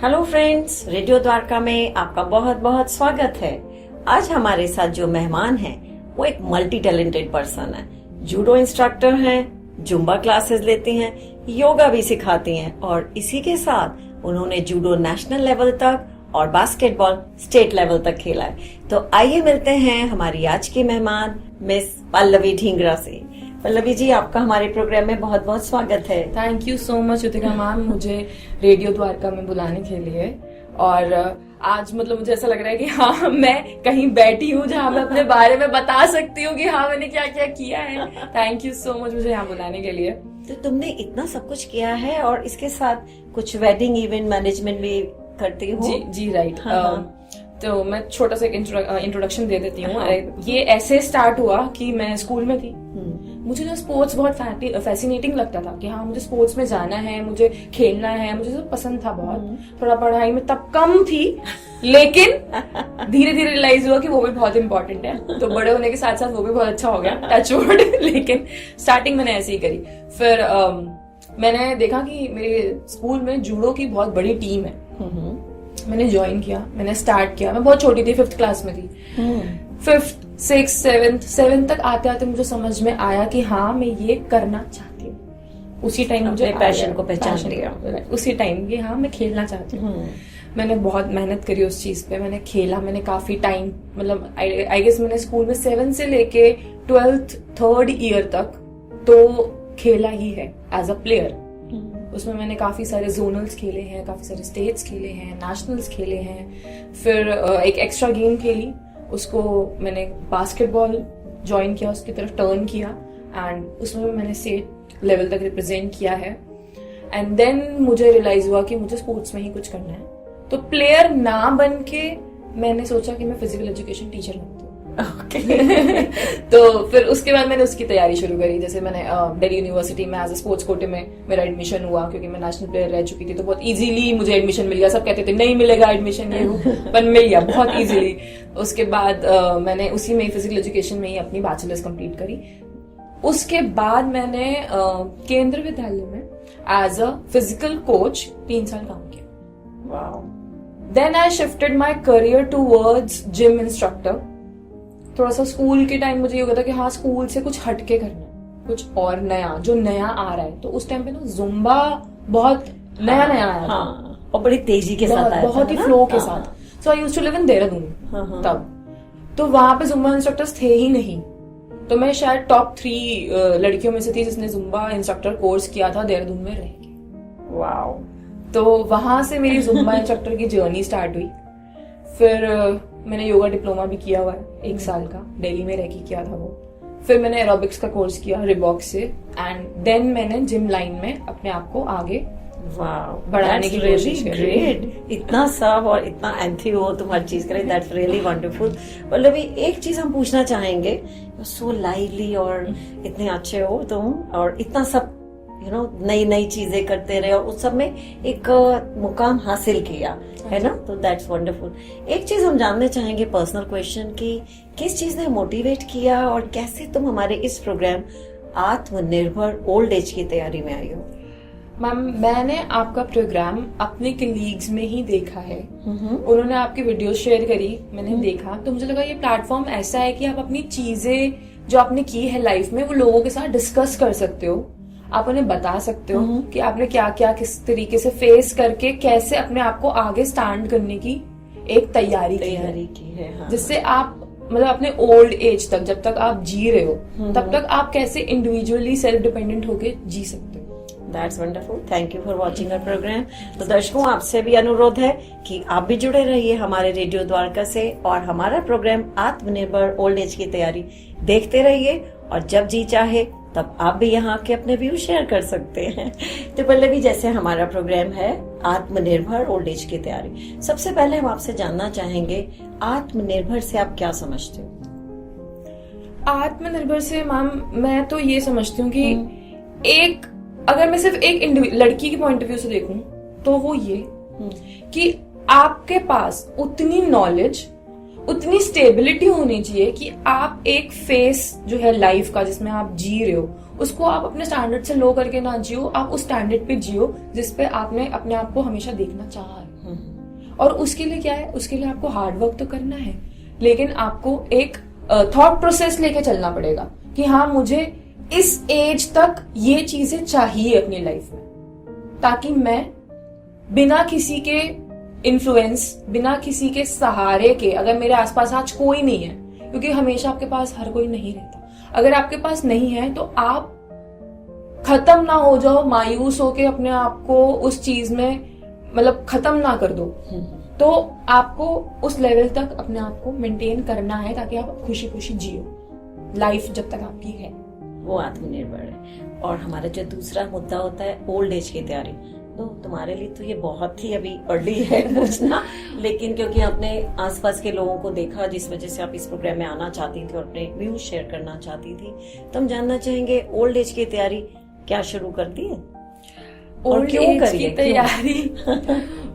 Hello friends, radio Dwarka में आपका बहुत बहुत स्वागत है। आज हमारे साथ जो मेहमान हैं वो एक मल्टी टैलेंटेड पर्सन है। जूडो इंस्ट्रक्टर हैं, जुम्बा क्लासेस लेती हैं, योगा भी सिखाती हैं और इसी के साथ उन्होंने जूडो नेशनल लेवल तक और बास्केटबॉल स्टेट लेवल तक खेला है। तो आइए मिलते हैं हमारी आज की मेहमान मिस पल्लवी ढींगरा से। पल्लवी जी, आपका हमारे प्रोग्राम में बहुत बहुत स्वागत है। Thank you so much Yutika ma'am, मुझे रेडियो द्वारका में बुलाने के लिए। और आज मतलब मुझे ऐसा लग रहा है कि हाँ, मैं कहीं बैठी हूँ जहाँ मैं अपने बारे में बता सकती हूँ कि हाँ मैंने क्या क्या किया है। थैंक यू सो मच मुझे यहाँ बुलाने के लिए। तो तुमने इतना सब कुछ किया है और इसके साथ कुछ वेडिंग इवेंट मैनेजमेंट भी करती हो। जी राइट। तो मैं छोटा सा इंट्रोडक्शन दे देती हूँ। हाँ। ये ऐसे स्टार्ट हुआ कि मैं स्कूल में थी। मुझे ना स्पोर्ट्स बहुत फैसिनेटिंग लगता था कि हाँ मुझे स्पोर्ट्स में जाना है, मुझे खेलना है, मुझे सब पसंद था बहुत। थोड़ा पढ़ाई में तब कम थी, लेकिन धीरे धीरे रियलाइज हुआ कि वो भी बहुत इंपॉर्टेंट है। तो बड़े होने के साथ साथ वो भी बहुत अच्छा हो गया, टच वुड। लेकिन स्टार्टिंग मैंने ऐसे ही करी। फिर मैंने देखा कि मेरे स्कूल में जूडो की बहुत बड़ी टीम है। मैंने ज्वाइन किया, मैंने स्टार्ट किया। मैं बहुत छोटी थी, 5th क्लास में थी। 5th 6th 7th तक आते आते मुझे समझ में आया कि हाँ मैं ये करना चाहती हूँ। उसी टाइम मुझे पैशन को पहचान लिया। उसी टाइम कि हाँ मैं खेलना चाहती हूँ। मैंने बहुत मेहनत करी उस चीज पे। मैंने खेला, मैंने काफी टाइम, मतलब आई गेस मैंने स्कूल में 7 से लेके 12th 3rd ईयर तक तो खेला ही है एज अ प्लेयर। उसमें मैंने काफी सारे जोनल्स खेले हैं, काफी सारे स्टेट्स खेले हैं, नेशनल्स खेले हैं। फिर एक एक्स्ट्रा गेम खेली, उसको मैंने बास्केटबॉल ज्वाइन किया, उसकी तरफ टर्न किया एंड उसमें मैंने स्टेट लेवल तक रिप्रेजेंट किया है। एंड देन मुझे रियलाइज हुआ कि मुझे स्पोर्ट्स में ही कुछ करना है। तो प्लेयर ना बन के मैंने सोचा कि मैं फिजिकल एजुकेशन टीचर बनती हूँ। तो फिर उसके बाद मैंने उसकी तैयारी शुरू करी। जैसे मैंने दिल्ली यूनिवर्सिटी में एज ए स्पोर्ट्स कोटे में मेरा एडमिशन हुआ, क्योंकि मैं नेशनल प्लेयर रह चुकी थी। तो बहुत इजीली मुझे एडमिशन मिल गया। सब कहते थे नहीं मिलेगा एडमिशन, ये पर मिल गया बहुत इजीली। उसके बाद मैंने उसी में फिजिकल एजुकेशन में ही अपनी बैचलर्स कंप्लीट करी। उसके बाद मैंने केंद्र विद्यालय में एज अ फिजिकल कोच 3 साल काम किया। Wow. Then I shifted my career towards gym instructor. थोड़ा सा स्कूल के टाइम मुझे ये होता था कि हाँ स्कूल से कुछ हटके करना है, कुछ और नया, जो नया आ रहा है। तो उस टाइम पे ना जुम्बा बहुत नया आया था। और बड़ी तेजी के साथ आया था, बहुत ही फ्लो के साथ। So I used to live in Dehradun तब। तो वहां पे जुम्बा इंस्ट्रक्टर्स थे ही नहीं। तो मैं शायद टॉप 3 लड़कियों में से थी जिसने जुम्बा इंस्ट्रक्टर कोर्स किया था देहरादून में रह के। वाओ। तो वहां से मेरी जुम्बा इंस्ट्रक्टर की जर्नी स्टार्ट हुई। फिर मैंने योगा डिप्लोमा भी किया हुआ है 1 साल का, दिल्ली में रह के किया था वो। फिर मैंने एरोबिक्स का कोर्स किया रिबॉक से। एंड देन मैंने जिम लाइन में अपने आप को आगे बढ़ाने की कोशिश करी। ग्रेट। इतना सब और इतना एंथी हो तुम हर चीज करें, दैट्स रियली वंडरफुल। मतलब एक चीज हम पूछना चाहेंगे, सो लाइवली और इतने अच्छे हो तुम, और इतना सब नई नई चीजें करते रहे और उस सब में एक मुकाम हासिल किया है ना, तो दैट्स वंडरफुल। एक चीज हम जानने चाहेंगे, पर्सनल क्वेश्चन, की किस चीज ने मोटिवेट किया और कैसे तुम हमारे इस प्रोग्राम आत्मनिर्भर ओल्ड एज की तैयारी में आई हो? मैम, मैंने आपका प्रोग्राम अपने कलीग्स में ही देखा है। उन्होंने आपकी वीडियो शेयर करी, मैंने देखा, तो मुझे लगा ये प्लेटफॉर्म ऐसा है कि आप अपनी चीजें जो आपने की है लाइफ में वो लोगों के साथ डिस्कस कर सकते हो। आप उन्हें बता सकते हो कि आपने क्या क्या किस तरीके से फेस करके कैसे अपने आप को आगे स्टैंड करने की एक तैयारी की है। हाँ। जिससे आप मतलब अपने ओल्ड एज तक, जब तक आप जी रहे हो तब तक आप कैसे इंडिविजुअली सेल्फ डिपेंडेंट होके जी सकते हो। That's wonderful. Thank you for watching our program. तो दर्शकों, आपसे भी अनुरोध है कि आप भी जुड़े रहिए हमारे रेडियो द्वारका से और हमारा प्रोग्राम आत्मनिर्भर ओल्ड एज की तैयारी देखते रहिए। और जब जी चाहे तब आप भी यहाँ के अपने व्यू शेयर कर सकते हैं। तो पल्लवी, जैसे हमारा प्रोग्राम है आत्मनिर्भर ओल्ड एज की तैयारी, सबसे पहले हम आपसे जानना चाहेंगे आत्मनिर्भर से आप क्या समझते हो? आत्मनिर्भर से मैम मैं तो ये समझती हूँ कि अगर मैं सिर्फ एक लड़की के पॉइंट ऑफ व्यू से देखूं तो वो ये कि आपके पास उतनी नॉलेज, उतनी स्टेबिलिटी होनी चाहिए कि आप एक फेस जो है लाइफ का जिसमें आप जी रहे हो उसको आप अपने स्टैंडर्ड से लो करके ना जियो, आप उस स्टैंडर्ड पे जियो जिसपे आपने अपने आप को हमेशा देखना चाहा है। और उसके लिए क्या है, उसके लिए आपको हार्ड वर्क तो करना है, लेकिन आपको एक थॉट प्रोसेस लेके चलना पड़ेगा कि हाँ मुझे इस एज तक ये चीजें चाहिए अपनी लाइफ में, ताकि मैं बिना किसी के इन्फ्लुएंस, बिना किसी के सहारे के, अगर मेरे आसपास आज कोई नहीं है, क्योंकि हमेशा आपके पास हर कोई नहीं रहता, अगर आपके पास नहीं है तो आप खत्म ना हो जाओ मायूस होके अपने आप को उस चीज में, मतलब खत्म ना कर दो। तो आपको उस लेवल तक अपने आप को मेंटेन करना है ताकि आप खुशी खुशी जियो लाइफ जब तक आपकी है। वो आत्मनिर्भर है। और हमारा जो दूसरा मुद्दा होता है ओल्ड एज की तैयारी, तो तुम्हारे लिए तो ये बहुत ही अभी अर्ली है पूछना, लेकिन क्योंकि आपने आसपास के लोगों को देखा जिस वजह से आप इस प्रोग्राम में आना चाहती थी और अपने व्यूज शेयर करना चाहती थी, तो हम जानना चाहेंगे ओल्ड एज की तैयारी क्या शुरू कर दी है और क्यों करी की तैयारी?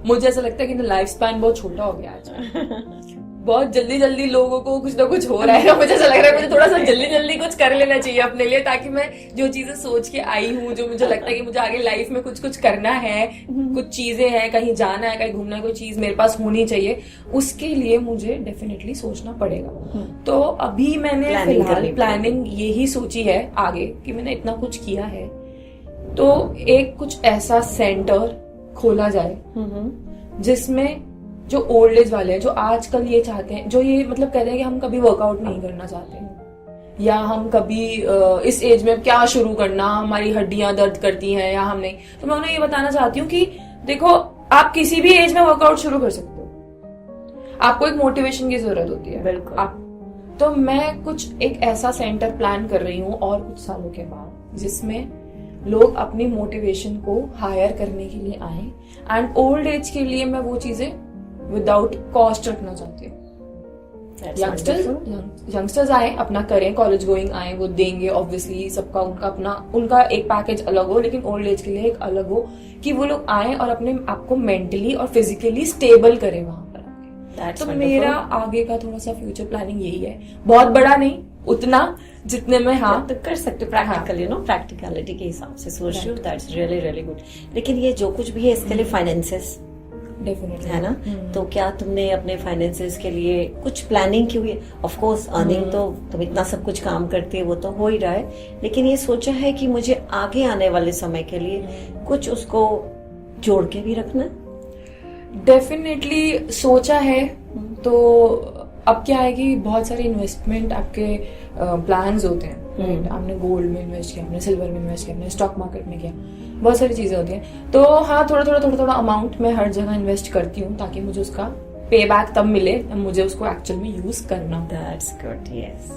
मुझे ऐसा लगता है कि लाइफ स्पैन बहुत छोटा हो गया आज। बहुत जल्दी जल्दी लोगों को कुछ ना कुछ हो रहा है, मुझे ऐसा लग रहा है मुझे थोड़ा सा जल्दी जल्दी कुछ कर लेना चाहिए अपने लिए, ताकि मैं जो चीजें सोच के आई हूँ, जो मुझे लगता है कि मुझे आगे लाइफ में कुछ कुछ करना है, कुछ चीजें हैं, कहीं जाना है, कहीं घूमना है, कोई चीज मेरे पास होनी चाहिए, उसके लिए मुझे डेफिनेटली सोचना पड़ेगा। तो अभी मैंने फिलहाल प्लानिंग यही सोची है आगे कि मैंने इतना कुछ किया है, तो एक कुछ ऐसा सेंटर खोला जाए जिसमें जो ओल्ड एज वाले हैं, जो आजकल ये चाहते हैं, जो ये मतलब कहते हैं कि हम कभी वर्कआउट नहीं करना चाहते हैं, या हम कभी इस एज में क्या शुरू करना, हमारी हड्डियां दर्द करती हैं या हम नहीं, तो मैं उन्हें ये बताना चाहती हूँ कि देखो आप किसी भी एज में वर्कआउट शुरू कर सकते हो, आपको एक मोटिवेशन की जरूरत होती है। बिल्कुल। आप तो मैं कुछ एक ऐसा सेंटर प्लान कर रही हूँ और कुछ सालों के बाद, जिसमें लोग अपनी मोटिवेशन को हायर करने के लिए आए, एंड ओल्ड एज के लिए मैं वो चीजें विदाउट कॉस्ट रखना चाहती हूँ। यंगस्टर्स आए, अपना करें, कॉलेज गोइंग आए, वो देंगे ऑब्वियसली, सबका उनका अपना उनका एक पैकेज अलग हो, लेकिन ओल्ड एज के लिए एक अलग हो कि वो लोग आए और अपने आप को मेंटली और फिजिकली स्टेबल करें वहां पर। तो मेरा आगे का थोड़ा सा फ्यूचर प्लानिंग यही है, बहुत बड़ा नहीं, उतना जितने में हाँ तो कर सकते, प्रैक्टिकल यू नो, प्रैक्टिकलिटी के हिसाब से सोच रही हूँ, दैट्स रियली रियली गुड। लेकिन ये जो कुछ भी है इसके लिए फाइनेंसेस डेफिनेटली है ना, तो क्या तुमने अपने फाइनेंसेस के लिए कुछ प्लानिंग की हुई है? ऑफ कोर्स अर्निंग तो तुम इतना सब कुछ काम करती है, वो तो हो ही रहा है, लेकिन ये सोचा है कि मुझे आगे आने वाले समय के लिए कुछ उसको जोड़ के भी रखना? डेफिनेटली सोचा है। तो अब क्या है कि बहुत सारे इन्वेस्टमेंट आपके प्लान्स होते हैं, राइट? आपने गोल्ड में इन्वेस्ट किया, आपने सिल्वर में इन्वेस्ट किया, आपने स्टॉक मार्केट में किया, बहुत सारी चीजें होती हैं। तो हाँ, थोड़ा थोड़ा अमाउंट मैं हर जगह इन्वेस्ट करती हूँ ताकि मुझे उसका पे बैक तब मिले जब मुझे उसको एक्चुअल में यूज करना हो। That's good, yes.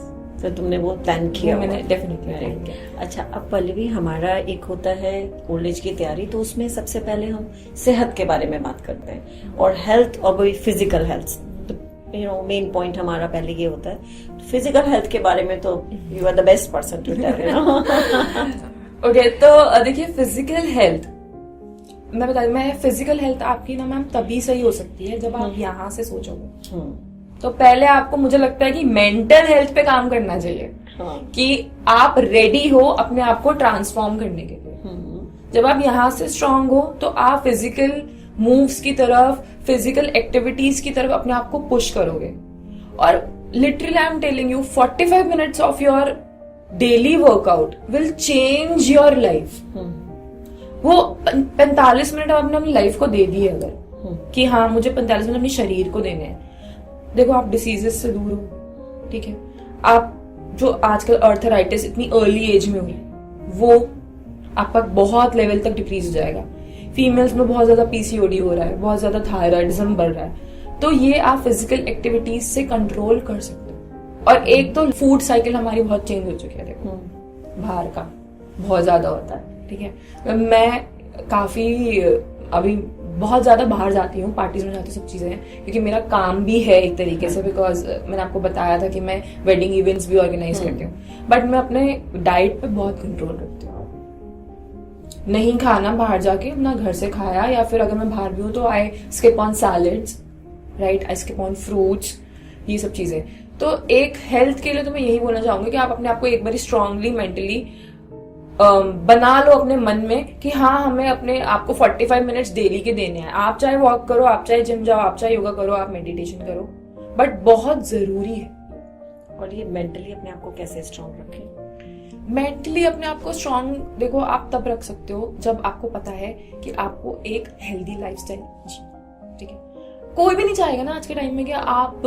तो तुमने वो प्लान किया? मैंने डेफिनेटली प्लान किया। अच्छा, अब पल्लवी हमारा एक होता है ओल्ड एज की तैयारी, तो उसमें सबसे पहले हम सेहत के बारे में बात करते हैं, और हेल्थ और वही physical health, you know main point हमारा पहले ये होता है। फिजिकल हेल्थ के बारे में तो you are the best person to tell, you know. Okay, तो देखिए फिजिकल हेल्थ मैं बता दूं, मैं फिजिकल हेल्थ आपकी ना मैम तभी सही हो सकती है जब आप यहाँ से सोचोगे। तो पहले आपको मुझे लगता है कि मेंटल हेल्थ पे काम करना चाहिए, कि आप रेडी हो अपने आप को ट्रांसफॉर्म करने के लिए। जब आप यहाँ से स्ट्रांग हो तो आप फिजिकल मूव्स की तरफ, फिजिकल एक्टिविटीज की तरफ अपने आप को पुश करोगे। और literally I am telling you, 45 minutes of your daily workout will change your life. वो 45 मिनट आपने अपनी लाइफ को दे दिए अगर, कि हाँ मुझे 45 मिनट अपने शरीर को देने हैं। देखो आप डिसीजेस से दूर हो, ठीक है, आप जो आजकल अर्थराइटिस इतनी अर्ली एज में हुई, वो आपका बहुत लेवल तक डिक्रीज हो जाएगा। फीमेल्स में बहुत ज्यादा पीसीओडी हो रहा है, बहुत ज्यादा थायराइडिज्म बढ़ रहा है, तो ये आप फिजिकल एक्टिविटीज से कंट्रोल कर सकते हो। और एक तो फूड साइकिल हमारी बहुत चेंज हो चुकी है, देखो बाहर का बहुत ज्यादा होता है, ठीक है। मैं काफी अभी बहुत ज्यादा बाहर जाती हूँ, पार्टीज में जाती हूँ, सब चीजें हैं, क्योंकि मेरा काम भी है एक तरीके से, बिकॉज मैंने आपको बताया था कि मैं वेडिंग इवेंट्स भी ऑर्गेनाइज करती हूँ। बट मैं अपने डाइट पे बहुत कंट्रोल करती हूँ। नहीं खाना बाहर जाके, अपना घर से खाया, या फिर अगर मैं बाहर भी हूँ तो I skip on salads, right, I skip on fruits, ये सब चीजें। तो एक हेल्थ के लिए तो मैं यही बोलना चाहूंगी कि आप अपने आप को एक बार स्ट्रांगली मेंटली बना लो अपने मन में कि हाँ हमें अपने आपको 45 मिनट्स डेली के देने हैं। आप चाहे वॉक करो, आप चाहे जिम जाओ, आप चाहे योगा करो, आप मेडिटेशन करो, बट बहुत जरूरी है। और ये मेंटली अपने आप को कैसे स्ट्रांग रखें? मेंटली अपने आप को स्ट्रांग देखो आप तब रख सकते हो जब आपको पता है कि आपको एक हेल्दी लाइफस्टाइल जी, ठीक है। कोई भी नहीं चाहेगा ना आज के टाइम में कि आप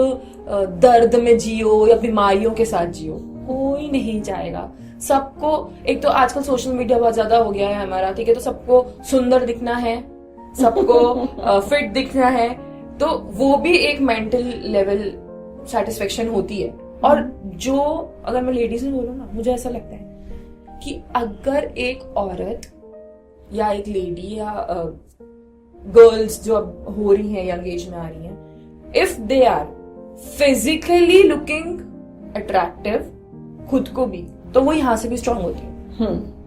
दर्द में जियो या बीमारियों के साथ जियो, कोई नहीं चाहेगा। सबको एक तो आजकल सोशल मीडिया बहुत ज्यादा हो गया है हमारा, ठीक है, तो सबको सुंदर दिखना है, सबको फिट दिखना है, तो वो भी एक मेंटल लेवल सेटिस्फेक्शन होती है। और जो अगर मैं लेडीज में बोलूँ ना, मुझे ऐसा लगता है कि अगर एक औरत या एक लेडी या गर्ल्स जो अब हो रही हैं, यंग एज में आ रही हैं, if they are physically looking attractive खुद को भी, तो वो यहाँ से भी स्ट्रांग होती है।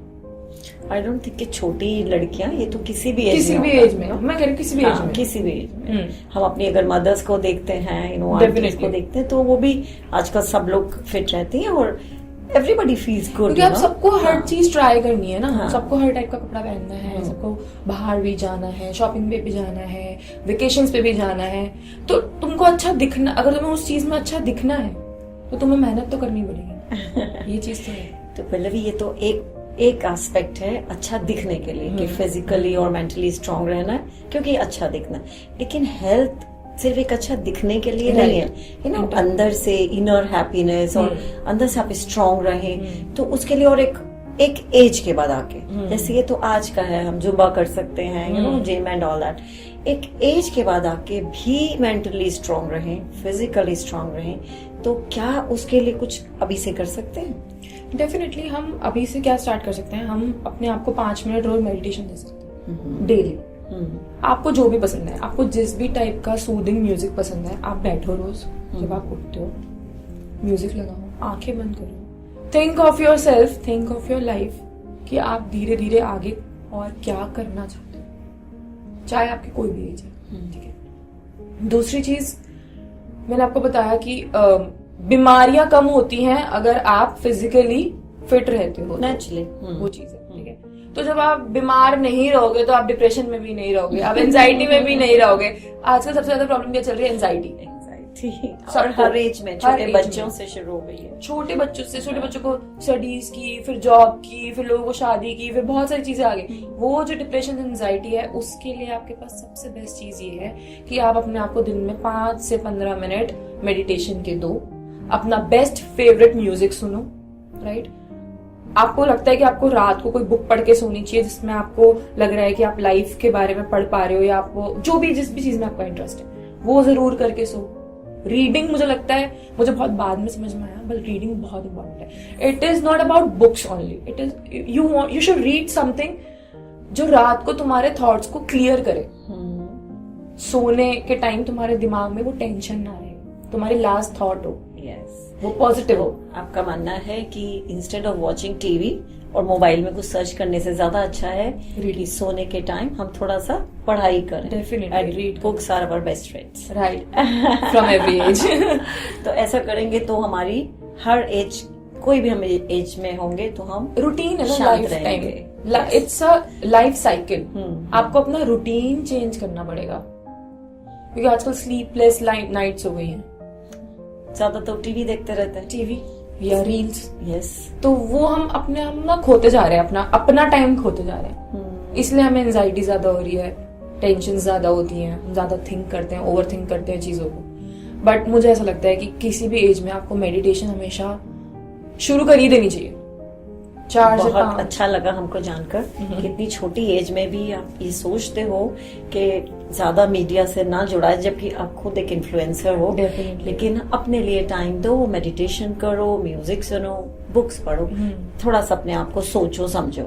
आई डोंट थिंक कि छोटी लड़कियां, ये तो किसी भी एज में, मैं कह रही हूँ किसी भी एज में, किसी भी एज में। हम अपनी अगर मदर्स को देखते हैं, आंटीज को देखते हैं, तो वो भी आजकल सब लोग फिट रहती हैं और एवरीबडी फील्स गुड। क्योंकि अब सबको हर चीज ट्राई करनी है ना, सबको हर टाइप का कपड़ा पहनना है, सबको बाहर भी जाना है, शॉपिंग पे भी जाना है, वेकेशंस पे भी जाना है, तो तुमको अच्छा दिखना, अगर तुम्हें उस चीज में अच्छा दिखना है तो तुम्हें मेहनत तो करनी पड़ेगी। ये चीज तो है। तो पल्लवी, ये तो एक एस्पेक्ट है अच्छा दिखने के लिए कि फिजिकली और मेंटली स्ट्रांग रहना है, क्योंकि अच्छा दिखना, लेकिन हेल्थ सिर्फ एक अच्छा दिखने के लिए नहीं है, अंदर से इनर हैप्पीनेस और अंदर से आप स्ट्रांग रहे, तो उसके लिए और एक एज के बाद आके, जैसे ये तो आज का है, हम जुम्बा कर सकते हैं, जिम एंड ऑल दैट, एक एज के बाद आके भी मेंटली स्ट्रांग रहें, फिजिकली स्ट्रांग रहें, तो क्या उसके लिए कुछ अभी से कर सकते हैं? डेफिनेटली हम अभी से क्या स्टार्ट कर सकते हैं, हम अपने आप को 5 मिनट रोज मेडिटेशन दे सकते हैं डेली। आपको जो भी पसंद है, आपको जिस भी टाइप का सूदिंग म्यूजिक पसंद है, आप बैठो रोज, जब आप उठते हो म्यूजिक लगाओ, आंखें बंद करो, think of your self, think of your life, कि आप धीरे धीरे आगे और क्या करना चाहते हो, चाहे आपकी कोई भी एज है, ठीक है। दूसरी चीज मैंने आपको बताया कि बीमारियां कम होती हैं अगर आप फिजिकली फिट रहते हो, नेचुरली वो चीज है, ठीक है। तो जब आप बीमार नहीं रहोगे तो आप डिप्रेशन में भी नहीं रहोगे, आप एंजाइटी में भी नहीं रहोगे। आजकल सबसे ज्यादा प्रॉब्लम क्या चल रही है, एंजाइटी। और हर एज में, छोटे बच्चों से शुरू हो गई है, छोटे बच्चों को स्टडीज की, फिर जॉब की, फिर लोगों को शादी की, फिर बहुत सारी चीजें आ गई। वो जो डिप्रेशन एंजाइटी है, उसके लिए आपके पास सबसे बेस्ट चीज ये है कि आप अपने आप को दिन में 5 से 15 मिनट मेडिटेशन के दो, अपना बेस्ट फेवरेट म्यूजिक सुनो, राइट। आपको लगता है कि आपको रात को कोई बुक पढ़ के सोनी चाहिए जिसमें आपको लग रहा है कि आप लाइफ के बारे में पढ़ पा रहे हो, या आपको जिस भी चीज में आपका इंटरेस्ट है वो जरूर करके सो। रीडिंग मुझे लगता है, मुझे बहुत बाद में समझ में आया, बट रीडिंग बहुत इंपॉर्टेंट है। It is not about books only, it is you should read something जो रात को तुम्हारे थॉट्स को क्लियर करे। सोने के टाइम तुम्हारे दिमाग में वो टेंशन ना रहे, तुम्हारी लास्ट थॉट हो वो पॉजिटिव हो। आपका मानना है कि इंस्टेड ऑफ वॉचिंग टीवी और मोबाइल में कुछ सर्च करने से ज्यादा अच्छा है कि सोने के टाइम हम थोड़ा सा पढ़ाई करें। Definitely read books are our best friends, right, from every age. तो ऐसा करेंगे तो हमारी हर एज, कोई भी हम एज में होंगे तो हम रूटीन है ना, life time, it's a life cycle. आपको अपना रूटीन चेंज करना पड़ेगा, क्योंकि आजकल स्लीपलेस नाइट्स हो गई हैं, ज्यादा तो टीवी देखते रहते हैं, टीवी या रील्स, यस, तो वो हम अपने आप ना खोते जा रहे हैं, अपना टाइम खोते जा रहे हैं। इसलिए हमें एंजाइटी ज्यादा हो रही है, टेंशन ज्यादा होती है, हम ज्यादा थिंक करते हैं, ओवर थिंक करते हैं चीजों को। बट मुझे ऐसा लगता है कि किसी भी एज में आपको मेडिटेशन हमेशा शुरू कर ही देनी चाहिए। 4 से 5। बहुत अच्छा लगा हमको जानकर कि इतनी छोटी एज में भी आप ये सोचते हो कि ज्यादा मीडिया से ना जुड़ा है, जबकि आप खुद एक इन्फ्लुएंसर हो, लेकिन अपने लिए टाइम दो, मेडिटेशन करो, म्यूजिक सुनो, बुक्स पढ़ो, थोड़ा सा अपने आप को सोचो समझो,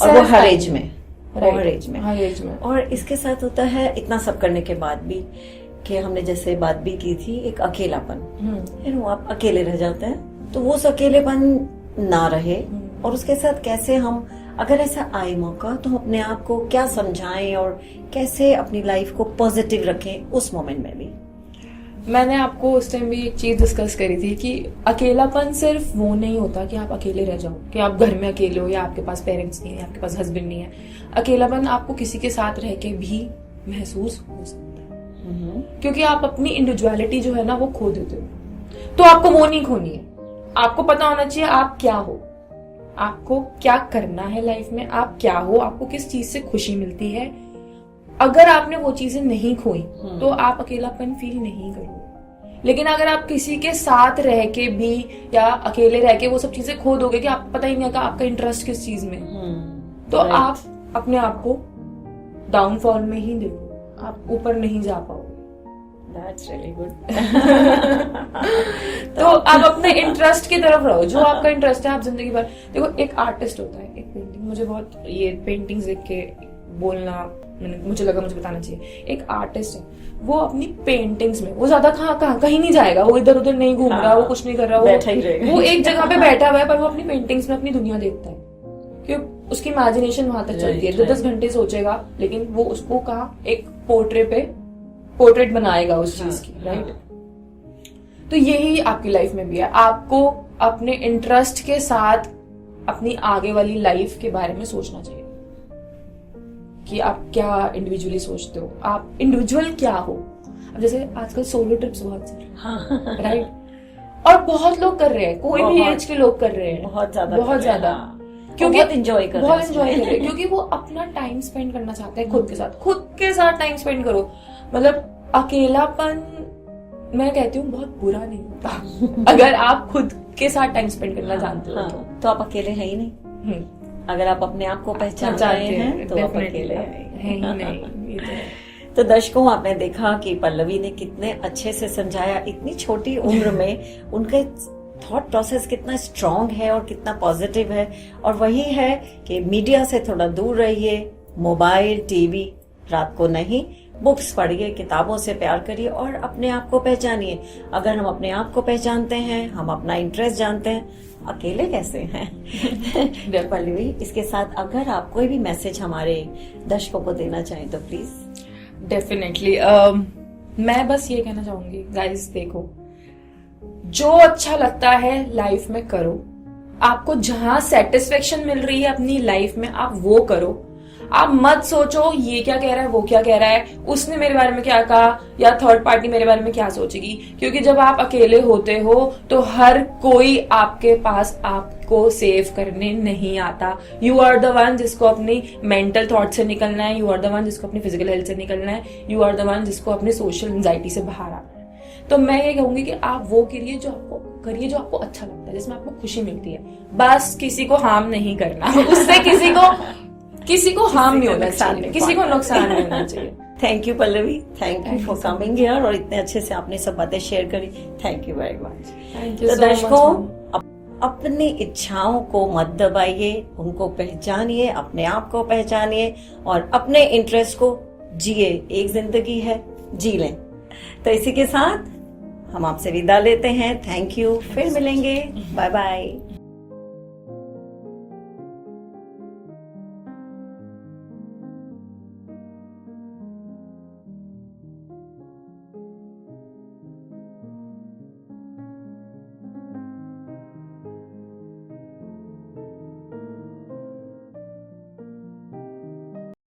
और वो हर एज में, हर एज में। और इसके साथ होता है इतना सब करने के बाद भी कि हमने जैसे बात भी की थी, एक अकेलापन, आप अकेले रह जाते हैं, तो वो अकेलेपन ना रहे, और उसके साथ कैसे हम, अगर ऐसा आए मौका, तो हम अपने आप को क्या समझाएं और कैसे अपनी लाइफ को पॉजिटिव रखें उस मोमेंट में भी। मैंने आपको उस टाइम भी एक चीज डिस्कस करी थी कि अकेलापन सिर्फ वो नहीं होता कि आप अकेले रह जाओ, कि आप घर में अकेले हो या आपके पास पेरेंट्स नहीं है, आपके पास हस्बैंड नहीं है। अकेलापन आपको किसी के साथ रह के भी महसूस हो सकता है, क्योंकि आप अपनी इंडिविजुअलिटी जो है ना वो खो देते हो। तो आपको वो नहीं खोनी है। आपको पता होना चाहिए आप क्या हो, आपको क्या करना है लाइफ में, आप क्या हो, आपको किस चीज से खुशी मिलती है। अगर आपने वो चीजें नहीं खोई तो आप अकेलापन फील नहीं करोगे। लेकिन अगर आप किसी के साथ रह के भी या अकेले रह के वो सब चीजें खो दोगे कि आपको पता ही नहीं होगा आपका इंटरेस्ट किस चीज में, तो आप अपने आप को डाउनफॉल में ही देखो, आप ऊपर नहीं जा पाओगे। That's really good. तो आप अपने इंटरेस्ट की तरफ रहो, जो आपका इंटरेस्ट है आप जिंदगी भर देखो। एक आर्टिस्ट होता है, एक पेंटिंग, मुझे बहुत ये पेंटिंग्स देख के बोलना मुझे लगा मुझे बताना चाहिए। एक आर्टिस्ट है, वो अपनी पेंटिंग्स में वो ज्यादा कहीं नहीं जाएगा, वो इधर उधर नहीं घूम रहा, वो कुछ नहीं कर रहा, वो एक जगह पे बैठा हुआ है, पर वो अपनी पेंटिंग्स में अपनी दुनिया देखता है, क्योंकि उसकी इमेजिनेशन वहां तक चलती है। 10 घंटे सोचेगा, लेकिन वो उसको कहा एक पोर्ट्रेट बनाएगा उस चीज की, राइट। तो यही आपकी लाइफ में भी है। आपको अपने इंटरेस्ट के साथ अपनी आगे वाली लाइफ के बारे में सोचना चाहिए कि आप क्या इंडिविजुअली सोचते हो, आप इंडिविजुअल क्या हो। अब जैसे आजकल सोलो ट्रिप्स बहुत चल रही है, राइट, और बहुत लोग कर रहे हैं, कोई भी एज के लोग कर रहे हैं, बहुत ज्यादा, क्योंकि बहुत एंजॉय कर रहे हैं, क्योंकि वो अपना टाइम स्पेंड करना चाहते हैं खुद के साथ टाइम स्पेंड करो। मतलब अकेलापन मैं कहती हूँ बहुत बुरा नहीं होता अगर आप खुद के साथ टाइम स्पेंड करना जानते हो। तो आप अकेले हैं ही नहीं। अगर आप अपने आप को पहचान रहे हैं तो आप अकेले हैं ही नहीं। तो दर्शकों, आपने देखा कि पल्लवी ने कितने अच्छे से समझाया, इतनी छोटी उम्र में उनके थॉट प्रोसेस कितना स्ट्रांग है और कितना पॉजिटिव है। और वही है कि मीडिया से थोड़ा दूर रहिए, मोबाइल टीवी रात को नहीं, बुक्स पढ़िए, किताबों से प्यार करिए और अपने आप को पहचानिए। अगर हम अपने आप को पहचानते हैं, हम अपना इंटरेस्ट जानते हैं, अकेले कैसे हैं। पल्लवी, इसके साथ अगर आप कोई भी मैसेज हमारे दर्शकों को देना चाहें तो प्लीज। डेफिनेटली मैं बस ये कहना चाहूंगी, गाइस देखो, जो अच्छा लगता है लाइफ में करो। आपको जहां सेटिस्फेक्शन मिल रही है अपनी लाइफ में, आप वो करो। आप मत सोचो ये क्या कह रहा है, वो क्या कह रहा है, उसने मेरे बारे में क्या कहा, या थर्ड पार्टी मेरे बारे में क्या सोचेगी। क्योंकि जब आप अकेले होते हो तो हर कोई आपके पास आपको सेव करने नहीं आता। यू आर द वन जिसको अपनी मेंटल थॉट से निकलना है, यू आर द वन जिसको अपनी फिजिकल हेल्थ से निकलना है, यू आर द वन जिसको अपनी सोशल एंजाइटी से बाहर आना है। तो मैं ये कहूंगी कि आप वो करिए जो आपको अच्छा लगता है, जिसमें आपको खुशी मिलती है। बस किसी को हार्म नहीं करना, उससे किसी को हार्म नहीं होना चाहिए, किसी को नुकसान नहीं होना चाहिए। Thank you Pallavi, thank you for coming here और इतने अच्छे से आपने सब बातें शेयर करी। Thank you very much. तो दर्शकों, अपनी इच्छाओं को मत दबाइए, उनको पहचानिए, अपने आप को पहचानिए और अपने इंटरेस्ट को जिए। एक जिंदगी है, जी लें। तो इसी के साथ हम आपसे विदा लेते हैं। थैंक यू, फिर मिलेंगे। Bye bye.